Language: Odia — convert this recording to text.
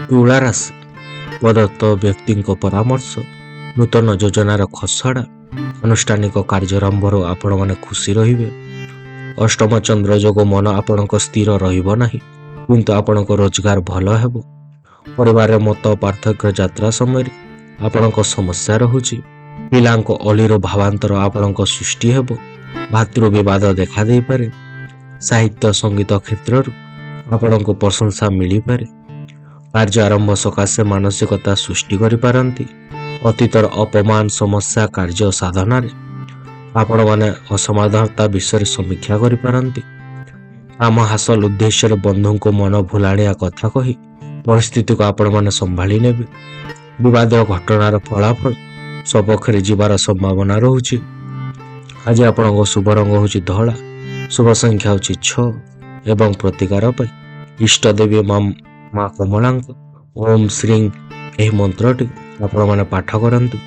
ତୁଳା ରାଶି ପ୍ରଦତ୍ତ ବ୍ୟକ୍ତିଙ୍କ ପରାମର୍ଶ, ନୂତନ ଯୋଜନାର ଖସଡ଼ା, ଆନୁଷ୍ଠାନିକ କାର୍ଯ୍ୟାରମ୍ଭରୁ ଆପଣମାନେ ଖୁସି ରହିବେ। ଅଷ୍ଟମ ଚନ୍ଦ୍ର ଯୋଗ ମନ ଆପଣଙ୍କ ସ୍ଥିର ରହିବ ନାହିଁ, କିନ୍ତୁ ଆପଣଙ୍କ ରୋଜଗାର ଭଲ ହେବ। ପରିବାରରେ ମତ ପାର୍ଥକ୍ୟ ଯାତ୍ରା ସମୟରେ ଆପଣଙ୍କ ସମସ୍ୟା ରହୁଛି। ପିଲାଙ୍କ ଅଳିର ଭାବାନ୍ତର ଆପଣଙ୍କ ସୃଷ୍ଟି ହେବ। ଭାତୃ ବିବାଦ ଦେଖାଦେଇପାରେ। ସାହିତ୍ୟ ସଙ୍ଗୀତ କ୍ଷେତ୍ରରୁ ଆପଣଙ୍କୁ ପ୍ରଶଂସା ମିଳିପାରେ। କାର୍ଯ୍ୟ ଆରମ୍ଭ ସକାଶେ ମାନସିକତା ସୃଷ୍ଟି କରିପାରନ୍ତି। ଅତୀତର ଅପମାନ ସମସ୍ୟା କାର୍ଯ୍ୟ ସାଧନାରେ ଆପଣମାନେ ଅସମାଧାନତା ବିଷୟରେ ସମୀକ୍ଷା କରିପାରନ୍ତି। କାମ ହାସଲ ଉଦ୍ଦେଶ୍ୟରେ ବନ୍ଧୁଙ୍କୁ ମନ ଭୁଲାଣିଆ କଥା କହି ପରିସ୍ଥିତିକୁ ଆପଣମାନେ ସମ୍ଭାଳି ନେବେ। ବିବାଦୀୟ ଘଟଣାର ଫଳାଫଳ ସପକ୍ଷରେ ଯିବାର ସମ୍ଭାବନା ରହୁଛି। ଆଜି ଆପଣଙ୍କ ଶୁଭ ରଙ୍ଗ ହେଉଛି ଧଳା, ଶୁଭ ସଂଖ୍ୟା ହେଉଛି 6 ଏବଂ ପ୍ରତିକାର ପାଇଁ ଇଷ୍ଟଦେବୀ ମା କମଳାଙ୍କ ଓମ୍ ଶ୍ରୀ ଏହି ମନ୍ତ୍ରଟି ଆପଣମାନେ ପାଠ କରନ୍ତୁ।